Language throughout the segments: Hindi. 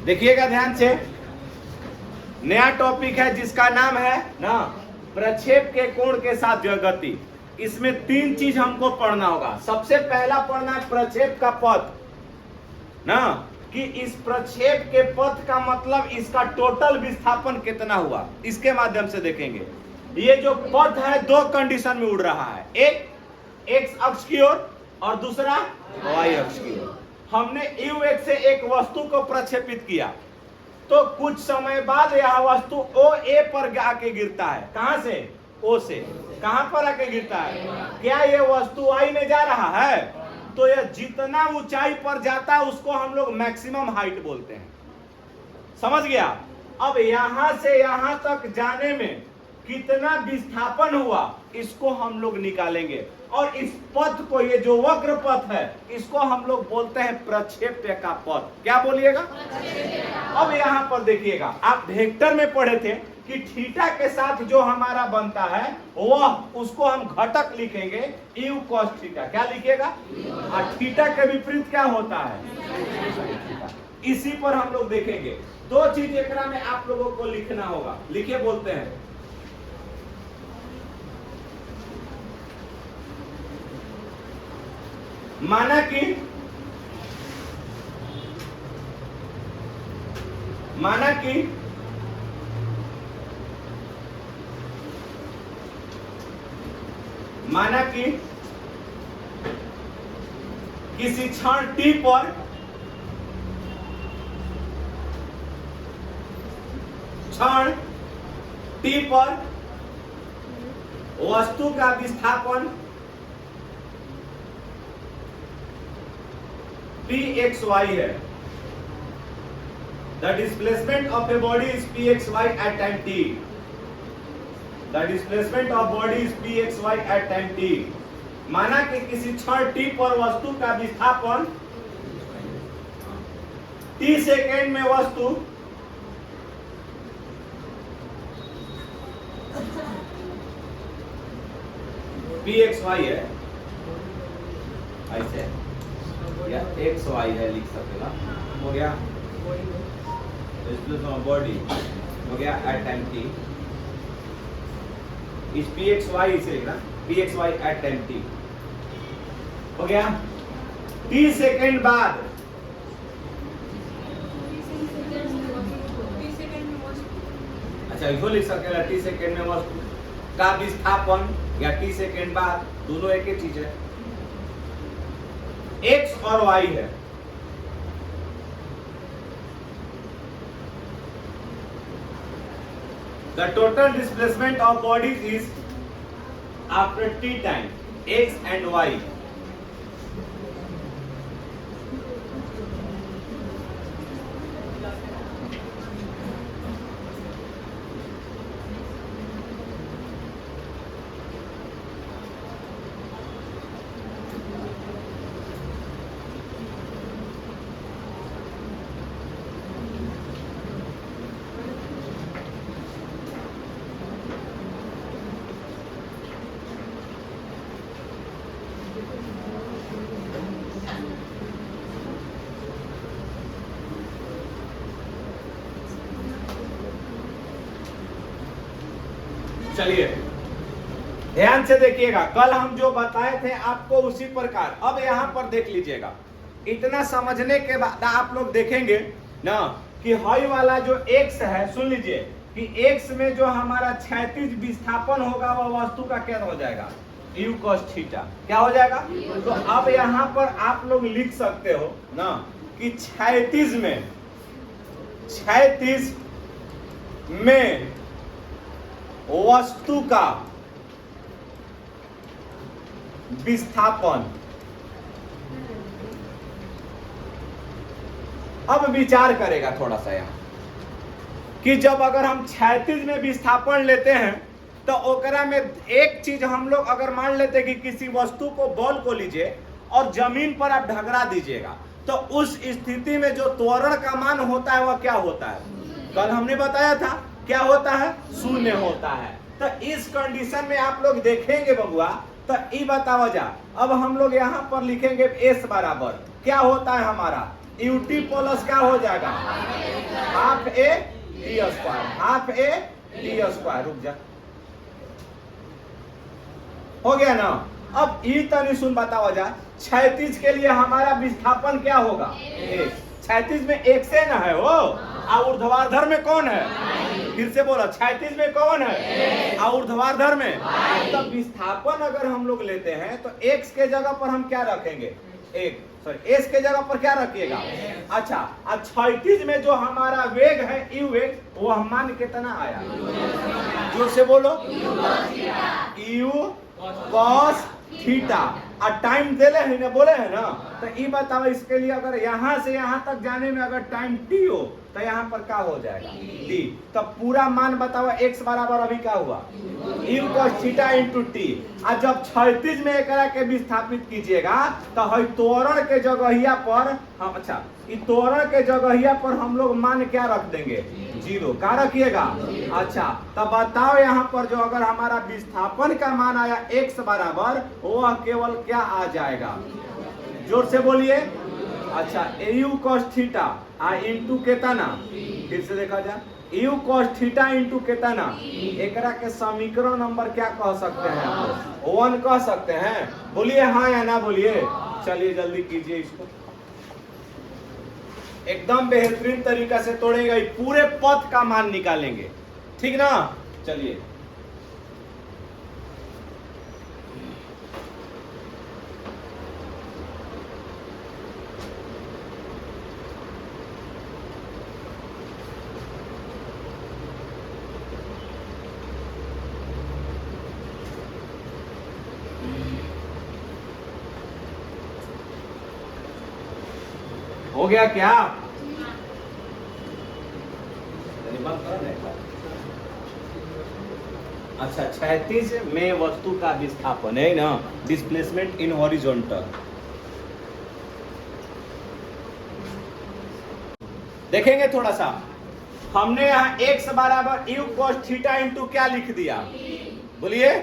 देखिएगा ध्यान से, नया टॉपिक है जिसका नाम है ना प्रक्षेप के कोण के साथ गति। इसमें तीन चीज हमको पढ़ना होगा। सबसे पहला पढ़ना है प्रक्षेप का पथ ना, कि इस प्रक्षेप के पथ का मतलब इसका टोटल विस्थापन कितना हुआ, इसके माध्यम से देखेंगे। ये जो पथ है दो कंडीशन में उड़ रहा है, एक एक्स अक्ष की ओर और दूसरा वाई अक्ष की ओर। हमने यू एक्स से एक वस्तु को प्रक्षेपित किया तो कुछ समय बाद यह वस्तु ओ ए पर आके गिरता है। कहां से? ओ से। कहां पर आके गिरता है? क्या यह वस्तु वाई में जा रहा है? तो यह जितना ऊंचाई पर जाता है उसको हम लोग मैक्सिमम हाइट बोलते हैं। समझ गया? अब यहां से यहां तक जाने में कितना विस्थापन हुआ इसको हम लोग निकालेंगे, और इस पथ को, ये जो वक्र पथ है, इसको हम लोग बोलते हैं प्रक्षेप्य का पथ। क्या बोलिएगा? अब यहां पर देखिएगा, आप वेक्टर में पढ़े थे कि थीटा के साथ जो हमारा बनता है वह, उसको हम घटक लिखेंगे यू कॉस थीटा। क्या लिखेगा? और थीटा के विपरीत क्या होता है? इसी पर हम लोग देखेंगे। दो चीज एकरा में आप लोगों को लिखना होगा। लिखिए, बोलते हैं माना कि किसी क्षण t पर वस्तु का विस्थापन pxy है। The displacement of a body is pxy at time t. The displacement of body is pxy at time t. माना कि किसी क्षण t पर वस्तु का विस्थापन t सेकेंड में वस्तु pxy है, ऐसे या एक्स वाई है, लिख सकेगा। हो गया बॉडी, हो गया एट टाइम टी। इस पी एक्स वाई से लिखना, p x y at time t. हो गया। टी सेकेंड बाद अच्छा इसको लिख सकेगा, टी सेकेंड में वस्तु का विस्थापन या टी सेकेंड बाद, दोनों एक ही चीज है। एक्स और वाई है। The total displacement of bodies is after t time, x and y. चलिए ध्यान से देखिएगा, कल हम जो बताए थे आपको उसी प्रकार अब यहां पर देख लीजिएगा। इतना समझने के बाद आप लोग देखेंगे ना कि हाई वाला जो x है, सुन लीजिए कि x में जो हमारा क्षैतिज विस्थापन होगा वह वस्तु का क्या हो जाएगा? u cos theta. क्या हो जाएगा? तो अब यहां पर आप लोग लिख सकते हो ना कि क्षैतिज में वस्तु का विस्थापन। अब विचार करेगा थोड़ा सा यहां कि जब अगर हम क्षैतिज में विस्थापन लेते हैं तो ओकरा में एक चीज हम लोग अगर मान लेते कि किसी वस्तु को, बॉल को लीजिए और जमीन पर आप ढगरा दीजिएगा, तो उस स्थिति में जो त्वरण का मान होता है वह क्या होता है? कल हमने बताया था क्या होता है? शून्य होता है। तो इस कंडीशन में आप लोग देखेंगे बबुआ, तो ये बताओ जा। अब हम लोग यहाँ पर लिखेंगे एस बराबर क्या होता है हमारा? यूटी प्लस क्या हो जाएगा, half A T square, half A T square. रुक जा, हो गया ना। अब ई तनी सुन बताओ जा, 36 के लिए हमारा विस्थापन क्या होगा, 36 में एक से ना है वो, और ऊर्ध्वाधर में कौन है, फिर से बोला 36 में कौन है, और ऊर्ध्वाधर में। तब विस्थापन अगर हम लोग लेते हैं तो x के जगह पर हम क्या रखेंगे, एक सॉरी s के जगह पर क्या रखिएगा। अच्छा, अब 36 में जो हमारा वेग है यू वेग, वो हम मान कितना आया, जोर से बोलो, यू कॉस थीटा। और टाइम देले है ना, बोले है ना। तो ये बताओ, इसके लिए अगर यहाँ से यहाँ तक जाने में अगर टाइम टी हो तो यहाँ पर क्या हो जाएगा, टी। तो पूरा मान बताओ x बराबर अभी क्या हुआ, you cos theta into T. और जब 36 में एकरा के विस्थापित कीजिएगा तो है त्वरण के जगहिया पर हम, अच्छा इस त्वरण के जगहिया पर हम लोग मान क्या रख देंगे, 0। क्या रखिएगा। अच्छा, तब बताओ यहाँ पर जो अगर हमारा विस्थापन का मान आया x बराबर, वह केवल क्या आ जाएगा, जोर से बोलिए। अच्छा, यू कॉस थीटा इंटू केतना, फिर से देखा जाए, यू कॉस थीटा इंटू केतना, एकरा के समीकरण नंबर क्या कह सकते हैं, 1 कह सकते हैं। बोलिए हाँ या ना बोलिए। चलिए जल्दी कीजिए इसको, एकदम बेहतरीन तरीका से तोड़ेगा, पूरे पथ का मान निकालेंगे, ठीक ना। चलिए हो गया क्या, अच्छा 36 में वस्तु का विस्थापन है ना, डिस्प्लेसमेंट इन हॉरिजॉन्टल। देखेंगे थोड़ा सा, हमने यहाँ x बराबर यू कॉस थीटा इंटू क्या लिख दिया, बोलिए,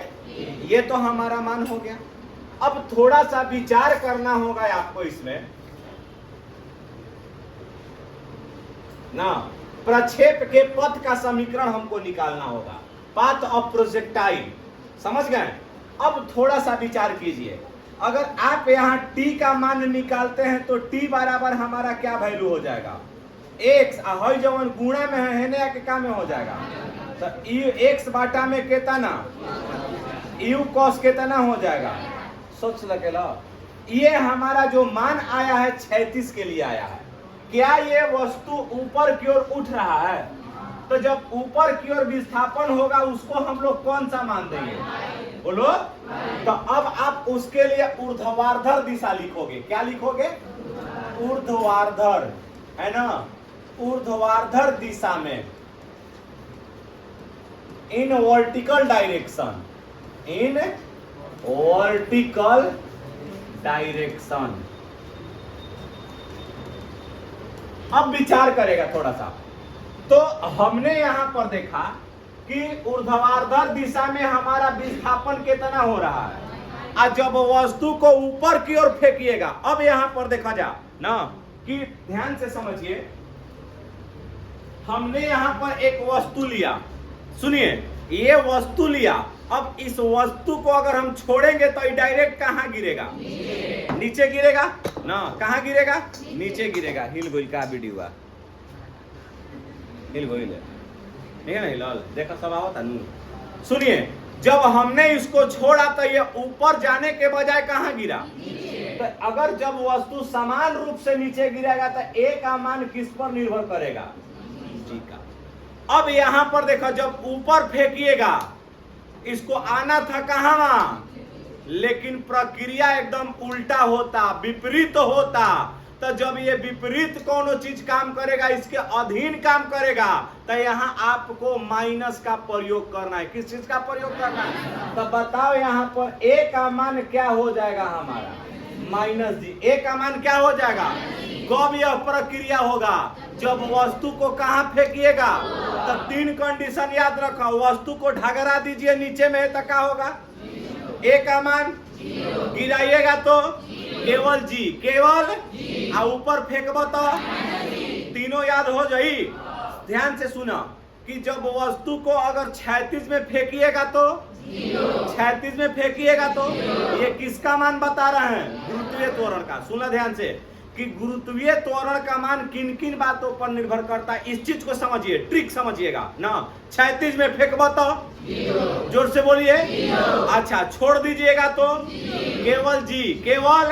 ये तो हमारा मान हो गया। अब थोड़ा सा विचार करना होगा आपको इसमें ना, प्रक्षेप के पथ का समीकरण हमको निकालना होगा, पाथ ऑफ प्रोजेक्टाइल, समझ गए। अब थोड़ा सा विचार कीजिए, अगर आप यहाँ t का मान निकालते हैं तो t बराबर हमारा क्या वैल्यू हो जाएगा, x, हई जवन गुणा में है ने के का में हो जाएगा, तो x बाटा में केतना, u cos केतना हो जाएगा, सोच लकेला। ये हमारा जो मान आया है 36 के लिए आया है, क्या ये वस्तु ऊपर की ओर उठ रहा है, तो जब ऊपर की ओर विस्थापन होगा उसको हम लोग कौन सा मान देंगे, बोलो। तो अब आप उसके लिए ऊर्ध्वाधर दिशा लिखोगे, क्या लिखोगे, ऊर्ध्वाधर, है ना, ऊर्ध्वाधर दिशा में, in vertical direction, in vertical direction. अब विचार करेगा थोड़ा सा, तो हमने यहां पर देखा कि ऊर्ध्वाधर दिशा में हमारा विस्थापन कितना हो रहा है, और जब वस्तु को ऊपर की ओर फेंकिएगा, अब यहां पर देखा जा ना, कि ध्यान से समझिए, हमने यहां पर एक वस्तु लिया, सुनिए, ये वस्तु लिया, अब इस वस्तु को अगर हम छोड़ेंगे तो डायरेक्ट कहां गिरेगा, नीचे गिरेगा ना, कहां गिरेगा, नीचे गिरेगा। हिल गोल का वीडियो हुआ, हिल गोल नहीं है ना, देखा सब आओ था। सुनिए, जब हमने इसको छोड़ा तो ये ऊपर जाने के बजाय कहां गिरा, तो अगर जब वस्तु समान रूप से नीचे गिरेगा तो ए का मान किस पर निर्भर करेगा, जी का। अब यहां पर देखो, जब ऊपर फेंकिएगा, इसको आना था कहां, लेकिन प्रक्रिया एकदम उल्टा होता, विपरीत होता। तो जब ये विपरीत कोनो चीज काम करेगा, इसके अधीन काम करेगा, तो यहाँ आपको माइनस का प्रयोग करना है। किस चीज का प्रयोग करना है, तो बताओ यहाँ पर a का मान क्या हो जाएगा हमारा, माइनस जी। a का मान क्या हो जाएगा, कब यह प्रक्रिया होगा, जब वस्तु को कहां फेंकिएगा, तो 3 कंडीशन याद रखो, वस्तु को ढगरा दीजिए नीचे में है तो क्या होगा, a का मान गिराइएगा तो केवल जी, केवल आ ऊपर फेंकब तो तीनों याद हो जाई। ध्यान से सुना कि जब वस्तु को अगर क्षैतिज में फेंकिएगा तो क्षैतिज में फेंकिएगा तो ये किसका मान बता रहे हैं? गुरुत्वीय त्वरण का। सुना ध्यान से कि गुरुत्वीय त्वरण का मान किन किन बातों पर निर्भर करता है, इस चीज को समझिए, ट्रिक समझिएगा ना। क्षैतिज में फेंकबो तो जोर से बोलिए। अच्छा, छोड़ दीजिएगा तो केवल जी, केवल।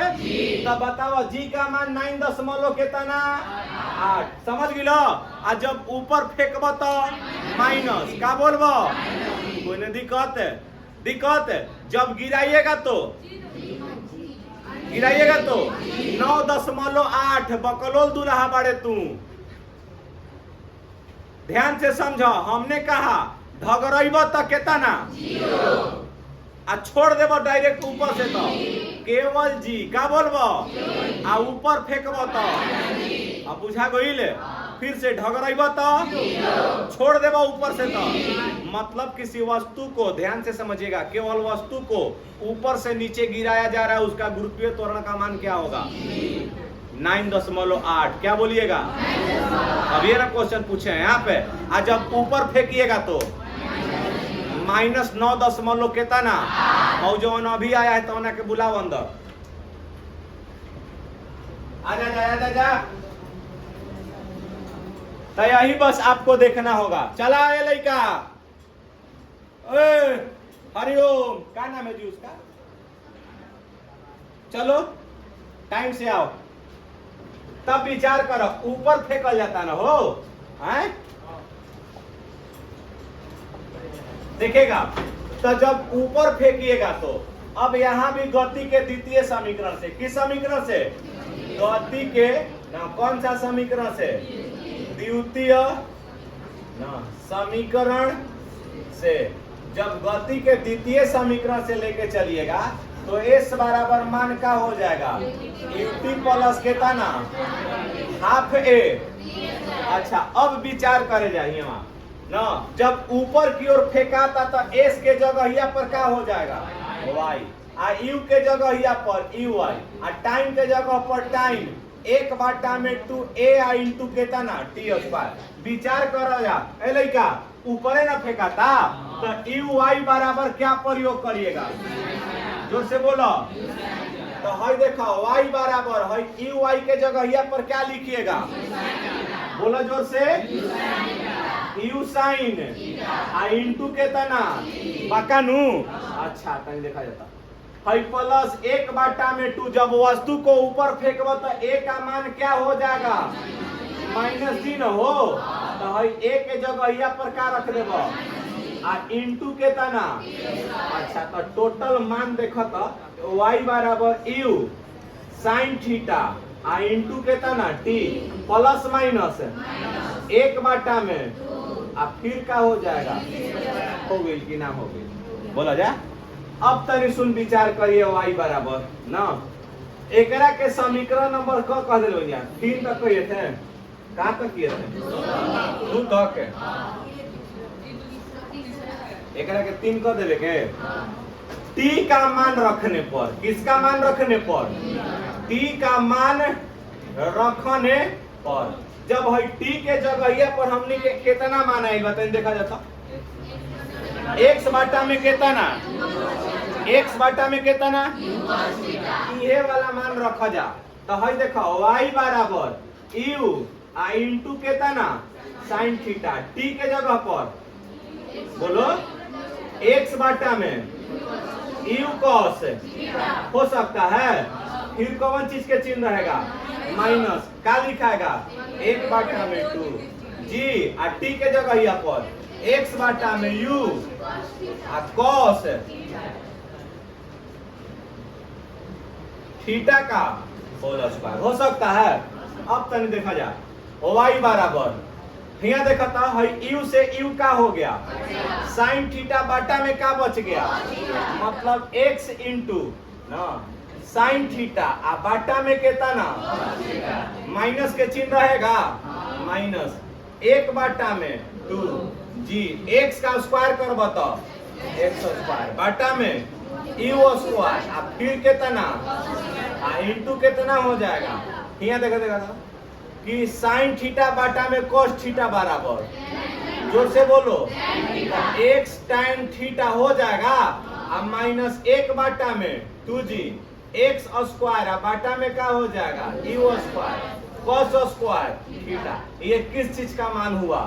तब बताओ जी का मान 9 कितना 8, समझ गिलो। आ जब ऊपर फेंकबो तो माइनस का बोलबो, कोई नहीं दिक्कत है, दिक्कत है। जब गिराइएगा तो 9.8 बकलोल दुल्हा बड़े तू। ध्यान से समझो, हमने कहा धगरइब तो कितना आ छोड़ देबो डायरेक्ट ऊपर से तो केवल जी का बोलबो, आ ऊपर फेंकबो तो अब बुझा गइल। फिर से ढगरइब तो छोड़ देबो ऊपर से तो मतलब किसी वस्तु को, ध्यान से समझिएगा, केवल वस्तु को ऊपर से नीचे गिराया जा रहा है, उसका गुरुत्वीय त्वरण का मान क्या होगा? 9.8। क्या बोलिएगा? अब ये ना क्वेश्चन पूछे हैं यहाँ पे। आज जब ऊपर फेंकिएगा तो -9 कितना, और जो अभी आया है तो उन्हें के बुलाओ अंदर। आजा जा। तो यही बस आपको देखना होगा। चला ये लड़का, हरिओम, क्या नाम है जी उसका? चलो टाइम से आओ। तब विचार करो, ऊपर फेंकल जाता ना हो, हैं? देखेगा तो जब ऊपर फेंकिएगा तो अब यहां भी गति के द्वितीय समीकरण से, किस समीकरण से? गति के ना, कौन सा समीकरण से? द्वितीय ना समीकरण से। जब गति के द्वितीय समीकरण से लेके चलिएगा तो s बराबर मान का हो जाएगा? ut प्लस कितना हाफ a। अच्छा, अब विचार करे जाइए वहां ना, जब ऊपर की ओर फेंकाता तो s के जगह पर क्या हो जाएगा? y। आ u के जगह पर uy, आ टाइम के जगह पर टाइम। 1/2a इंटू कितना t²। विचार करो जा, ए लइका ऊपरे ना फेंकाता तो uy बराबर क्या प्रयोग करिएगा? जोर से बोलो। तो हई देखो y बराबर हई uy के जगह पर क्या लिखिएगा? बोलो जोर से। u साइन आ इंटू कितना पकानू। अच्छा, कहीं देखा जाता हई प्लस 1/2। जब वस्तु को ऊपर फेंकबो तो a का मान क्या हो जाएगा? -3 न हो। तो हई a के जगह पर क्या रख देबो? आ इंटू कितना। अच्छा, तो टोटल मान देखो तो y बराबर u साइन थीटा आ इंटू कितना t प्लस माइनस 1/2 आ फिर क्या हो जाएगा? हो गई कि ना हो गई? बोला जा। अब तनी सुन विचार करिए, y बराबर ना एकरा के समीकरण नंबर क कह दिलो जा। 3 तक किए थे, कहां तक किए थे? 2 तक। एकरा के 3 कह देवे के। t का मान रखने पर, किसका मान रखने पर? t का मान रखने पर। जब हई t के जगह पर हमने के कितना मान आई बताइए, देखा जाता x बटा में कितना, x बटा में कितना, ये वाला मान रखा जा। तो हई देखो y बराबर u आ इंटू कितना साइन थीटा, t के जगह पर बोलो x बटा में u cos हो सकता है। फिर कौन चीज के चिन्ह रहेगा? माइनस। क्या लिखाएगा? 1/2 जी आ t के जगह पर x बटा में u आ cos थीटा का होल स्क्वायर हो सकता है। अब तनी देखा जा, y बराबर यहाँ देखा था हई u से u का हो गया साइन थीटा बटा में का बच गया? मतलब x इंटू ना साइन थीटा आ बटा में कितना माइनस के चिन्ह रहेगा, माइनस 1/2 जी x का स्क्वायर कर बताओ x स्क्वायर बटा में u स्क्वायर आ फिर कितना इंटू कितना हो जाएगा, यहाँ देखो देखो कि साइन थीटा बाटा में कोस थीटा बराबर, जोर से बोलो, एक्स टाइम थीटा हो जाएगा, अब माइनस 1 बाटा में 2g एक्स स्क्वायर, बाटा में क्या हो जाएगा, you square cos square theta. ये किस चीज का मान हुआ,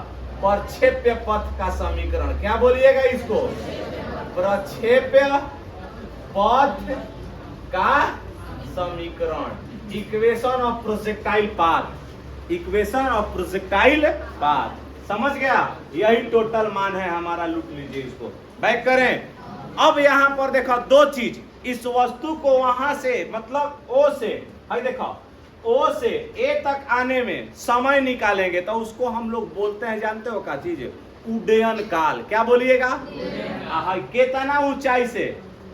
प्रक्षेप्य पथ का समीकरण। क्या बोलिएगा इसको, प्रक्षेप्य पथ का समीकरण, equation of projectile path, equation of projectile path. समझ गया, यही टोटल मान है हमारा, लूट लीजिए इसको, बैक करें। अब यहां पर देखो दो चीज, इस वस्तु को वहां से मतलब ओ से, है देखो ओ से ए तक आने में समय निकालेंगे तो उसको हम लोग बोलते हैं, जानते हो क्या चीज, उड्डयन काल। क्या बोलिएगा, कितना ऊंचाई से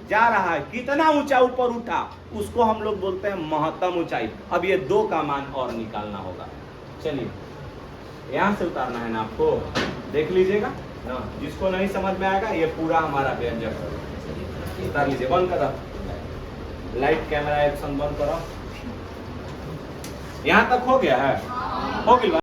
जा रहा है, कितना ऊंचा ऊपर उठा, उसको हम लोग बोलते हैं महत्तम ऊंचाई। अब ये 2 का मान और निकालना होगा। चलिए यहां से उतारना है ना आपको, देख लीजिएगा ना, जिसको नहीं समझ में आएगा ये पूरा हमारा व्यंजक उतार लीजिए। बंद करो, लाइट कैमरा एक्शन बंद करो। यहां तक हो गया है, हो गया।